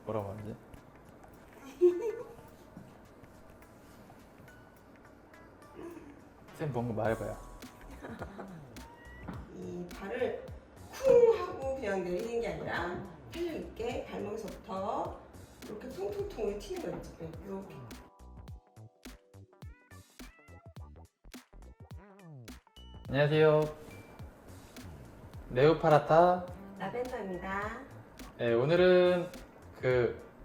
뭐라고 하지? 쌤 뭔가 말해봐요. 이 발을 쿵 하고 그냥 내리는 게 아니라 탄력 있게 발목에서부터 이렇게 통통통을 튀는 거 있죠. 이렇게. 안녕하세요. 네오파라타. 라벤더입니다. 네, 오늘은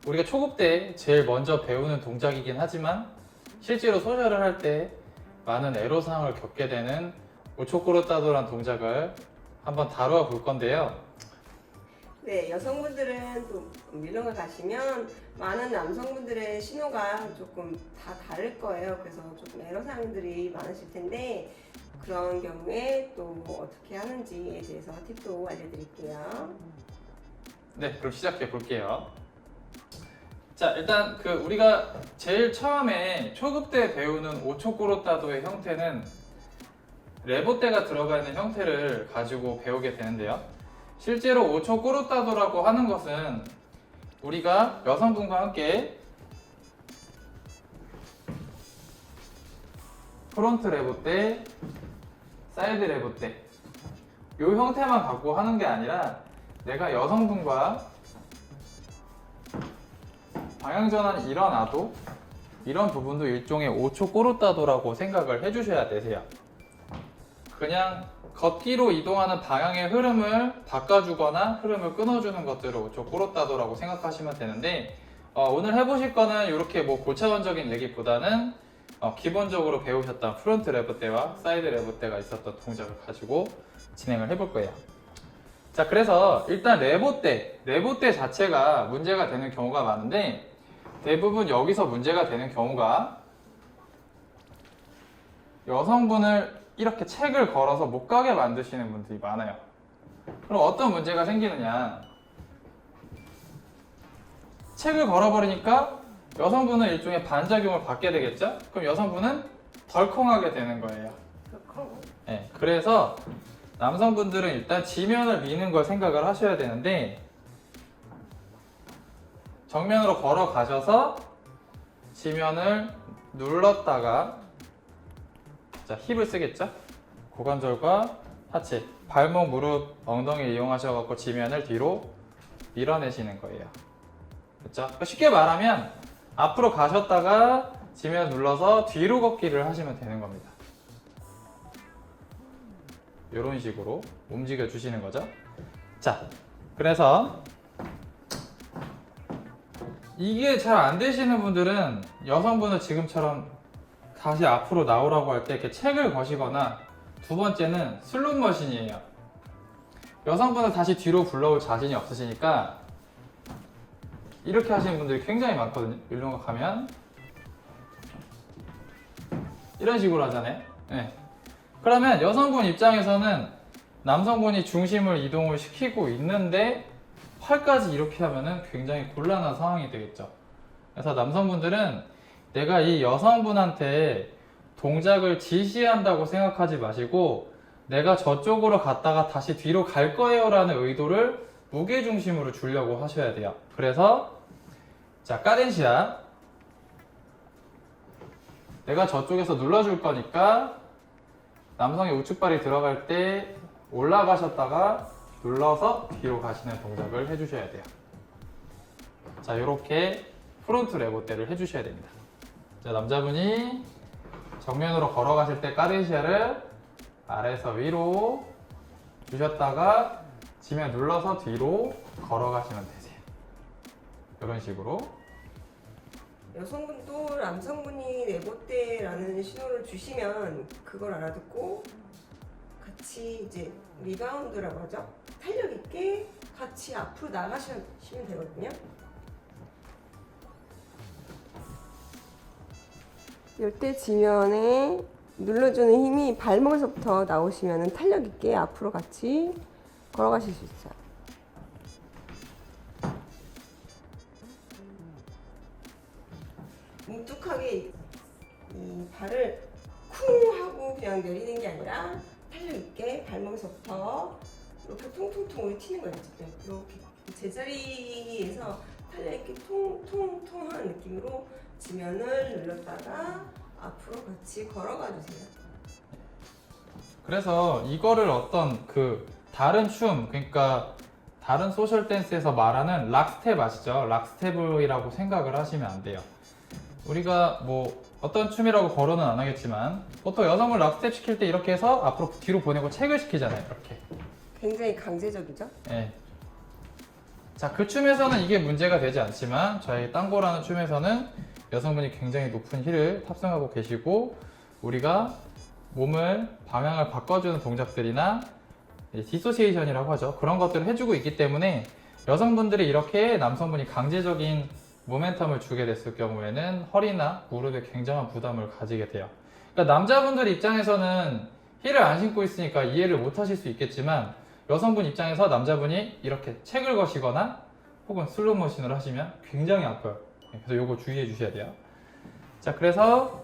우리가 초급 때 제일 먼저 배우는 동작이긴 하지만 실제로 소절을 할 때 많은 애로사항을 겪게 되는 오초코로따도란 동작을 한번 다루어 볼 건데요. 네, 여성분들은 또 밀롱을 가시면 많은 남성분들의 신호가 조금 다 다를 거예요. 그래서 조금 애로사항들이 많으실 텐데 그런 경우에 또 어떻게 하는지에 대해서 팁도 알려드릴게요. 네, 그럼 시작해 볼게요. 자, 일단 우리가 제일 처음에 초급 때 배우는 오초코로따도의 형태는 레보떼가 들어가 있는 형태를 가지고 배우게 되는데요. 실제로 오초코로따도라고 하는 것은 우리가 여성분과 함께 프론트 레보떼, 사이드 레보떼 이 형태만 갖고 하는 게 아니라 내가 여성분과 방향전환이 일어나도 이런 부분도 일종의 오초코로따도라고 생각을 해주셔야 되세요. 그냥 걷기로 이동하는 방향의 흐름을 바꿔주거나 흐름을 끊어주는 것들을 오초코로따도라고 생각하시면 되는데 오늘 해보실 거는 이렇게 뭐 고차원적인 얘기보다는 기본적으로 배우셨던 프론트 레보떼와 사이드 레보떼가 있었던 동작을 가지고 진행을 해볼 거예요. 자, 그래서 일단 레보떼 자체가 문제가 되는 경우가 많은데 대부분 여기서 문제가 되는 경우가 여성분을 이렇게 책을 걸어서 못 가게 만드시는 분들이 많아요. 그럼 어떤 문제가 생기느냐? 책을 걸어버리니까 여성분은 일종의 반작용을 받게 되겠죠? 그럼 여성분은 덜컹하게 되는 거예요. 네, 그래서 남성분들은 일단 지면을 미는 걸 생각을 하셔야 되는데 정면으로 걸어가셔서 지면을 눌렀다가 자, 힙을 쓰겠죠? 고관절과 하체, 발목, 무릎, 엉덩이 이용하셔서 지면을 뒤로 밀어내시는 거예요. 그렇죠? 그러니까 쉽게 말하면 앞으로 가셨다가 지면 눌러서 뒤로 걷기를 하시면 되는 겁니다. 이런 식으로 움직여 주시는 거죠. 자, 그래서 이게 잘 안 되시는 분들은 여성분은 지금처럼 다시 앞으로 나오라고 할 때 이렇게 책을 거시거나 두 번째는 슬롯머신이에요. 여성분을 다시 뒤로 불러올 자신이 없으시니까 이렇게 하시는 분들이 굉장히 많거든요. 밀롱을 가면 이런 식으로 하잖아요. 네. 그러면 여성분 입장에서는 남성분이 중심을 이동을 시키고 있는데 팔까지 이렇게 하면은 굉장히 곤란한 상황이 되겠죠. 그래서 남성분들은 내가 이 여성분한테 동작을 지시한다고 생각하지 마시고 내가 저쪽으로 갔다가 다시 뒤로 갈 거예요 라는 의도를 무게중심으로 주려고 하셔야 돼요. 그래서 자, 까덴시아 내가 저쪽에서 눌러줄 거니까 남성의 우측발이 들어갈 때 올라가셨다가 눌러서 뒤로 가시는 동작을 해주셔야 돼요. 자, 이렇게 프론트 레보떼를 해주셔야 됩니다. 자, 남자분이 정면으로 걸어가실 때 까데시아를 아래에서 위로 주셨다가 지면 눌러서 뒤로 걸어가시면 되세요. 이런 식으로. 여성분도 남성분이 레보떼라는 신호를 주시면 그걸 알아듣고 같이 이제 리바운드라고 하죠. 탄력 있게 같이 앞으로 나가시면 되거든요. 이때 지면에 눌러주는 힘이 발목에서부터 나오시면 탄력 있게 앞으로 같이 걸어가실 수 있어요. 뭉툭하게 이 발을 쿵 하고 그냥 내리는 게 아니라 탄력 있게 발목에서부터 이렇게 통통통을 튀는 거예요. 이렇게 제자리에서 팔을 이렇게 통통통 하는 느낌으로 지면을 눌렀다가 앞으로 같이 걸어가 주세요. 그래서 이거를 어떤 그 다른 춤, 그러니까 다른 소셜 댄스에서 말하는 락스텝 아시죠? 락스텝이라고 생각을 하시면 안 돼요. 우리가 뭐 어떤 춤이라고 거론은 안 하겠지만 보통 여성을 락스텝 시킬 때 이렇게 해서 앞으로 뒤로 보내고 체글 시키잖아요. 이렇게. 굉장히 강제적이죠? 네. 자, 그 춤에서는 이게 문제가 되지 않지만 저희 땅고라는 춤에서는 여성분이 굉장히 높은 힐을 탑승하고 계시고 우리가 몸을 방향을 바꿔주는 동작들이나 디소시에이션이라고 하죠. 그런 것들을 해주고 있기 때문에 여성분들이 이렇게 남성분이 강제적인 모멘텀을 주게 됐을 경우에는 허리나 무릎에 굉장한 부담을 가지게 돼요. 그러니까 남자분들 입장에서는 힐을 안 신고 있으니까 이해를 못 하실 수 있겠지만 여성분 입장에서 남자분이 이렇게 책을 거시거나 혹은 슬로우 모션을 하시면 굉장히 아파요. 그래서 요거 주의해 주셔야 돼요. 자, 그래서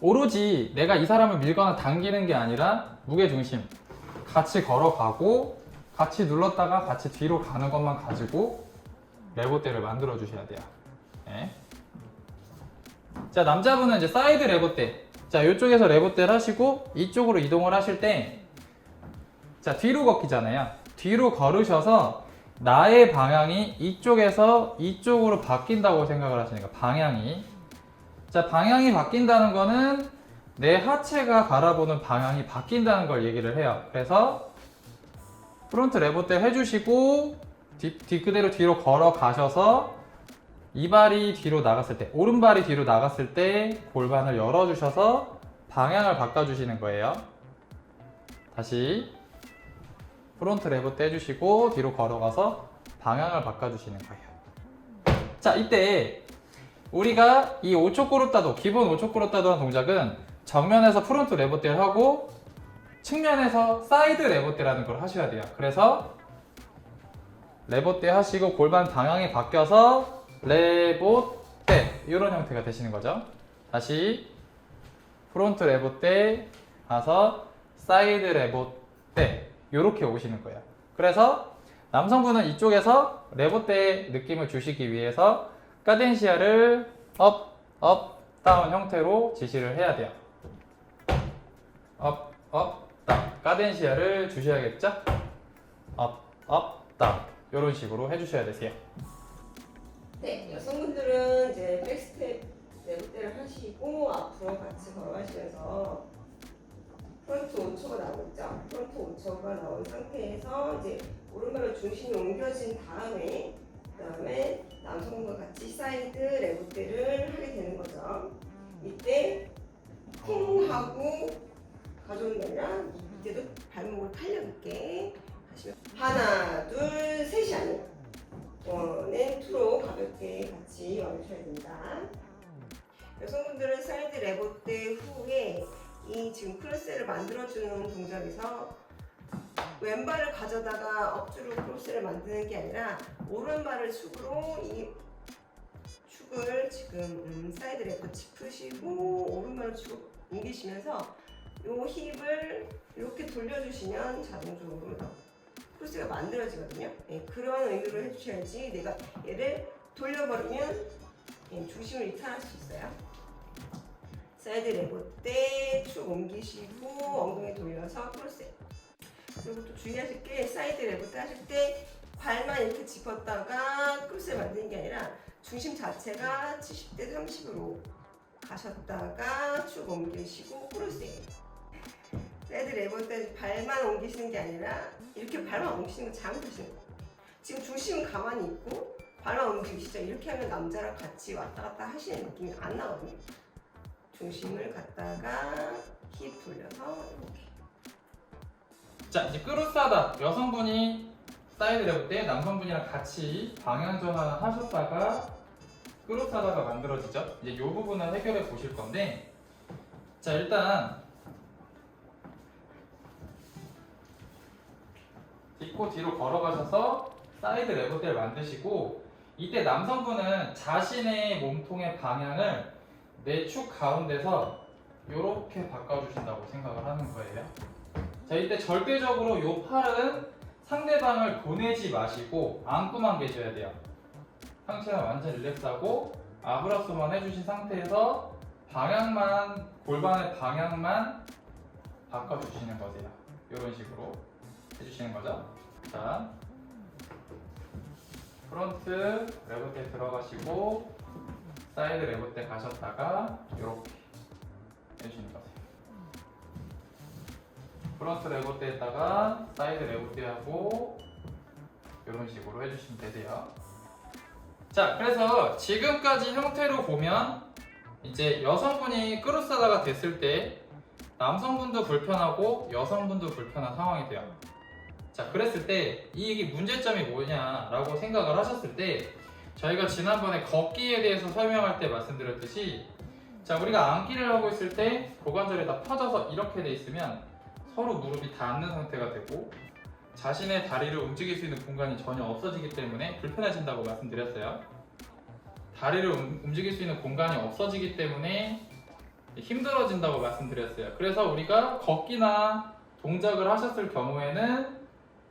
오로지 내가 이 사람을 밀거나 당기는 게 아니라 무게중심 같이 걸어가고 같이 눌렀다가 같이 뒤로 가는 것만 가지고 레보떼를 만들어 주셔야 돼요. 네. 자, 남자분은 이제 사이드 레보떼. 자, 이쪽에서 레보떼를 하시고 이쪽으로 이동을 하실 때 자, 뒤로 걷기잖아요. 뒤로 걸으셔서 나의 방향이 이쪽에서 이쪽으로 바뀐다고 생각을 하시는 거예요. 방향이. 자, 방향이 바뀐다는 거는 내 하체가 바라보는 방향이 바뀐다는 걸 얘기를 해요. 그래서 프론트 레보떼 해주시고 그대로 뒤로 걸어가셔서 이 발이 뒤로 나갔을 때, 오른발이 뒤로 나갔을 때 골반을 열어주셔서 방향을 바꿔주시는 거예요. 다시 프론트 레보떼 해주시고 뒤로 걸어가서 방향을 바꿔주시는 거예요. 자, 이때 우리가 이 5초 꼬르따도, 기본 5초 꼬르따도 한 동작은 정면에서 프론트 레보떼를 하고 측면에서 사이드 레보떼라는 걸 하셔야 돼요. 그래서 레보떼 하시고 골반 방향이 바뀌어서 레보떼 이런 형태가 되시는 거죠. 다시 프론트 레보떼 가서 사이드 레보떼 이렇게 오시는 거예요. 그래서 남성분은 이쪽에서 레보떼 느낌을 주시기 위해서 카덴시아를 업, 업, 다운 형태로 지시를 해야 돼요. 업, 업, 다운. 카덴시아를 주셔야겠죠? 업, 업, 다운. 이런 식으로 해주셔야 되세요. 네, 여성분들은 이제 백스텝 레보떼를 하시고 앞으로 같이 걸어가시면서 프론트 5초가 나오죠. 프론트 5초가 나온 상태에서 이제 오른발로 중심이 옮겨진 다음에 남성분과 같이 사이드 레보떼를 하게 되는 거죠. 이때 쿵 하고 가져오는 게 아니라 이때도 발목을 탄력 있게 하시면 하나, 둘, 셋이 아니에요. 원앤 투로 가볍게 같이 와주셔야 됩니다. 여성분들은 사이드 레보떼 후에 이 지금 크로스를 만들어주는 동작에서 왼발을 가져다가 억지로 크로스를 만드는 게 아니라 오른발을 축으로 이 축을 지금 사이드 레프 짚으시고 오른발을 축으로 옮기시면서 이 힙을 이렇게 돌려주시면 자동적으로 크로스가 만들어지거든요. 네, 그런 의미로 해주셔야지 내가 얘를 돌려버리면 중심을 이탈할 수 있어요. 사이드 레보떼 축 옮기시고 엉덩이 돌려서 크로스. 그리고 또 주의하실 게 사이드 레보떼 하실 때 발만 이렇게 짚었다가 크로스를 만드는 게 아니라 중심 자체가 70대 30으로 가셨다가 축 옮기시고 크로스예요. 사이드 레보떼 발만 옮기시는 게 아니라 이렇게 발만 옮기시는 거 잘못하시는 거예요. 지금 중심은 가만히 있고 발만 옮기시죠. 이렇게 하면 남자랑 같이 왔다 갔다 하시는 느낌이 안 나거든요. 중심을 갖다가 힙 돌려서 이렇게. 자, 이제 크로스하다. 여성분이 사이드 레보떼, 남성분이랑 같이 방향 전환을 하셨다가 크로스하다가 만들어지죠. 이제 이 부분을 해결해 보실 건데, 자, 일단 딛고 뒤로 걸어가셔서 사이드 레보떼를 만드시고, 이때 남성분은 자신의 몸통의 방향을 내 축 가운데서 이렇게 바꿔주신다고 생각을 하는 거예요. 자, 이때 절대적으로 이 팔은 상대방을 보내지 마시고 안고만 계셔야 돼요. 상체는 완전 릴렉스하고 아브라소만 해주신 상태에서 방향만, 골반의 방향만 바꿔주시는 거세요. 이런 식으로 해주시는 거죠. 자, 프론트 레버때 들어가시고 사이드 레버때 가셨다가 이렇게 해주시는 거세요. 프론트 레버때에다가 사이드 레버때 하고 이런 식으로 해주시면 되세요. 자, 그래서 지금까지 형태로 보면 이제 여성분이 크로스하다가 됐을 때 남성분도 불편하고 여성분도 불편한 상황이 돼요. 자, 그랬을 때 이게 문제점이 뭐냐라고 생각을 하셨을 때 저희가 지난번에 걷기에 대해서 설명할 때 말씀드렸듯이 자, 우리가 앉기를 하고 있을 때 고관절이 다 펴져서 이렇게 돼 있으면 서로 무릎이 닿는 상태가 되고 자신의 다리를 움직일 수 있는 공간이 전혀 없어지기 때문에 불편해진다고 말씀드렸어요. 다리를 움직일 수 있는 공간이 없어지기 때문에 힘들어진다고 말씀드렸어요. 그래서 우리가 걷기나 동작을 하셨을 경우에는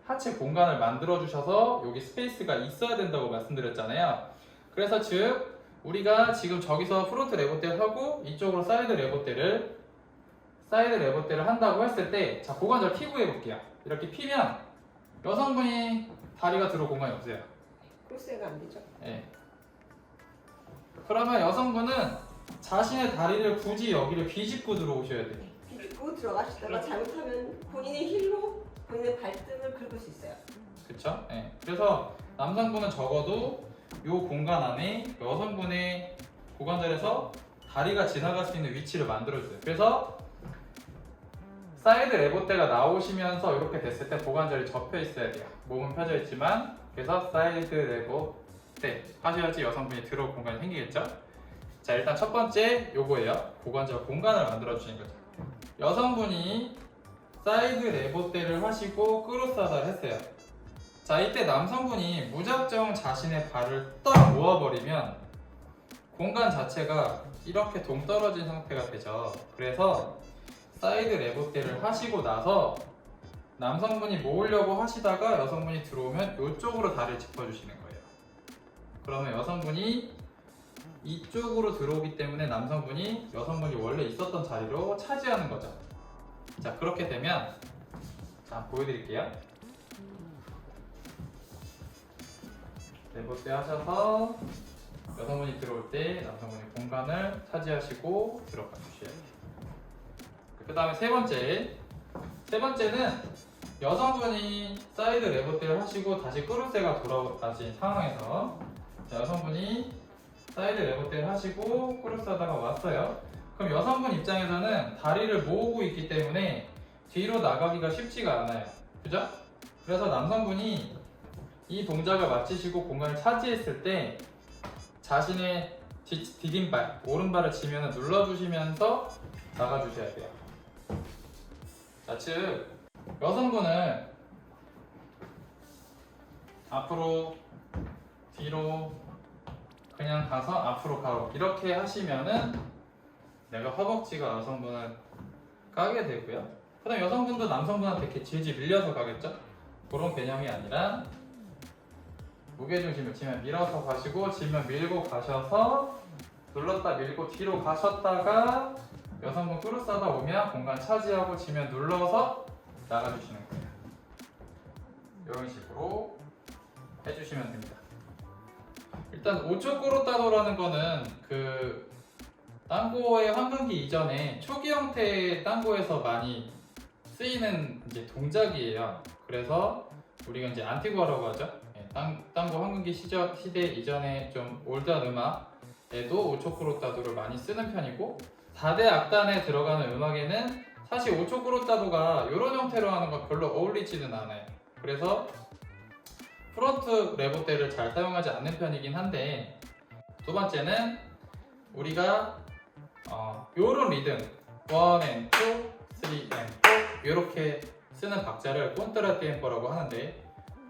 하체 공간을 만들어 주셔서 여기 스페이스가 있어야 된다고 말씀드렸잖아요. 그래서 즉 우리가 지금 저기서 프론트 레버대를 하고 이쪽으로 사이드 레버대를 한다고 했을 때 자, 고관절 피고 해볼게요. 이렇게 피면 여성분이 다리가 들어올 공간이 없어요. 크로스가 안 되죠. 네. 그러면 여성분은 자신의 다리를 굳이 여기를 비집고 들어오셔야 돼요. 비집고 들어가시다가 잘못하면 본인의 힐로 본인의 발등을 긁을 수 있어요. 그쵸? 네. 그래서 남성분은 적어도 이 공간 안에 여성분의 고관절에서 다리가 지나갈 수 있는 위치를 만들어주세요. 그래서 사이드 레버대가 나오시면서 이렇게 됐을 때 고관절이 접혀 있어야 돼요. 몸은 펴져 있지만 그래서 사이드 레버대 하셔야지 여성분이 들어올 공간이 생기겠죠? 자, 일단 첫 번째 요거예요. 고관절 공간을 만들어 주시는 거죠. 여성분이 사이드 레버대를 하시고 크로스하다를 했어요. 자, 이때 남성분이 무작정 자신의 발을 딱 모아버리면 공간 자체가 이렇게 동떨어진 상태가 되죠. 그래서 사이드 레버대를 하시고 나서 남성분이 모으려고 하시다가 여성분이 들어오면 이쪽으로 다리를 짚어주시는 거예요. 그러면 여성분이 이쪽으로 들어오기 때문에 남성분이 여성분이 원래 있었던 자리로 차지하는 거죠. 자, 그렇게 되면 자, 보여드릴게요. 레버대 하셔서 여성분이 들어올 때 남성분이 공간을 차지하시고 들어가 주셔야 돼요. 그 다음에 세 번째는 여성분이 사이드 레버대를 하시고 다시 크로스가 돌아가신 상황에서 자, 여성분이 사이드 레버대를 하시고 크로스 하다가 왔어요. 그럼 여성분 입장에서는 다리를 모으고 있기 때문에 뒤로 나가기가 쉽지가 않아요. 그죠? 그래서 남성분이 이 동작을 마치시고 공간을 차지했을 때 자신의 디딤발, 오른발을 지면은 눌러주시면서 나가주셔야 돼요. 자, 즉 여성분은 앞으로 뒤로 그냥 가서 앞으로 가로 이렇게 하시면은 내가 허벅지가 여성분을 가게 되고요. 그 다음 여성분도 남성분한테 이렇게 질질 밀려서 가겠죠? 그런 개념이 아니라 무게중심을 지면 밀어서 가시고 지면 밀고 가셔서 눌렀다 밀고 뒤로 가셨다가 여성분 크로스 하다 오면 공간 차지하고 지면 눌러서 나가주시는 거예요. 이런 식으로 해주시면 됩니다. 일단 5초 꼬로따도라는 거는 그 땅고의 황금기 이전에 초기 형태의 땅고에서 많이 쓰이는 이제 동작이에요. 그래서 우리가 이제 안티구아라고 하죠. 땅고 황금기 시대 이전에 좀 올드한 음악에도 5초 꼬로따도를 많이 쓰는 편이고 4대 악단에 들어가는 음악에는 사실 5초 꼬로따도가 이런 형태로 하는 건 별로 어울리지는 않아요. 그래서 프론트 레버대를 잘 사용하지 않는 편이긴 한데 두 번째는 우리가 요런 리듬 1 and 2, 3 and 4 이렇게 쓰는 박자를 콘트라티엠포라고 하는데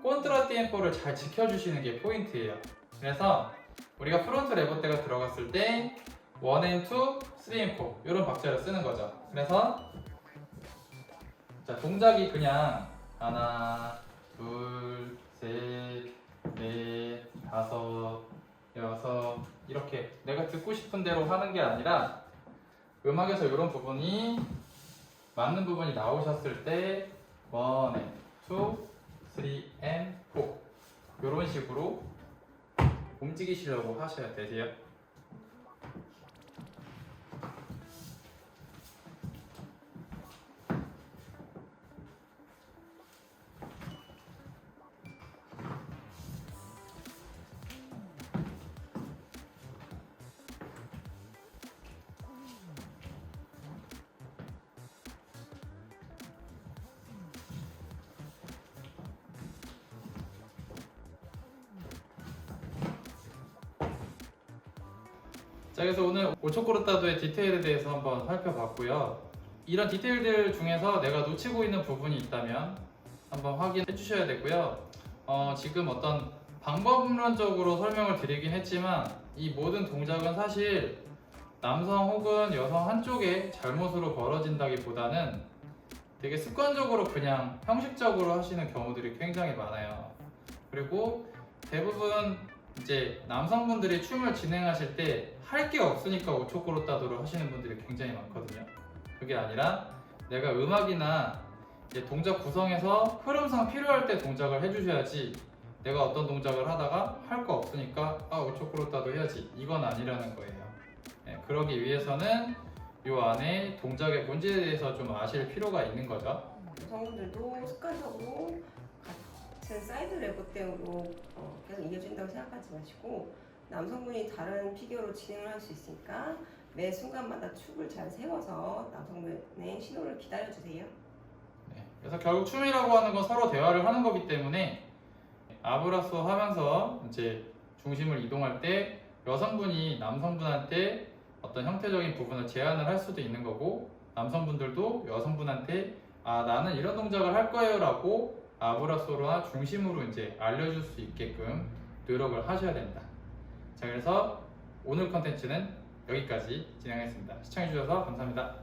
콘트라티엠포를 잘 지켜주시는 게 포인트예요. 그래서 우리가 프론트 레버대가 들어갔을 때 1 and 2, 3 and 4 이런 박자를 쓰는 거죠. 그래서 자, 동작이 그냥 하나, 둘, 셋, 넷, 다섯, 이렇게 내가 듣고 싶은 대로 하는 게 아니라 음악에서 이런 부분이 맞는 부분이 나오셨을 때 1 and 2, 3 and 4 이런 식으로 움직이시려고 하셔야 되세요. 자, 그래서 오늘 5초 코르타도의 디테일에 대해서 한번 살펴봤고요. 이런 디테일들 중에서 내가 놓치고 있는 부분이 있다면 한번 확인해 주셔야 되고요. 지금 어떤 방법론적으로 설명을 드리긴 했지만 이 모든 동작은 사실 남성 혹은 여성 한쪽의 잘못으로 벌어진다기보다는 되게 습관적으로 그냥 형식적으로 하시는 경우들이 굉장히 많아요. 그리고 대부분 이제 남성분들이 춤을 진행하실 때 할 게 없으니까 5초 코르타도를 하시는 분들이 굉장히 많거든요. 그게 아니라 내가 음악이나 이제 동작 구성에서 흐름상 필요할 때 동작을 해주셔야지 내가 어떤 동작을 하다가 할 거 없으니까 5초 코르타도 해야지 이건 아니라는 거예요. 네, 그러기 위해서는 이 안에 동작의 본질에 대해서 좀 아실 필요가 있는 거죠. 여성분들도 습관적으로 같은 사이드 레그댐으로 계속 이어진다고 생각하지 마시고 남성분이 다른 피겨로 진행을 할 수 있으니까 매 순간마다 축을 잘 세워서 남성분의 신호를 기다려주세요. 네, 그래서 결국 춤이라고 하는 건 서로 대화를 하는 거기 때문에 아브라소 하면서 이제 중심을 이동할 때 여성분이 남성분한테 어떤 형태적인 부분을 제안을 할 수도 있는 거고 남성분들도 여성분한테 나는 이런 동작을 할 거예요 라고 아브라소나 중심으로 이제 알려줄 수 있게끔 노력을 하셔야 됩니다. 자, 그래서 오늘 컨텐츠는 여기까지 진행하겠습니다. 시청해주셔서 감사합니다.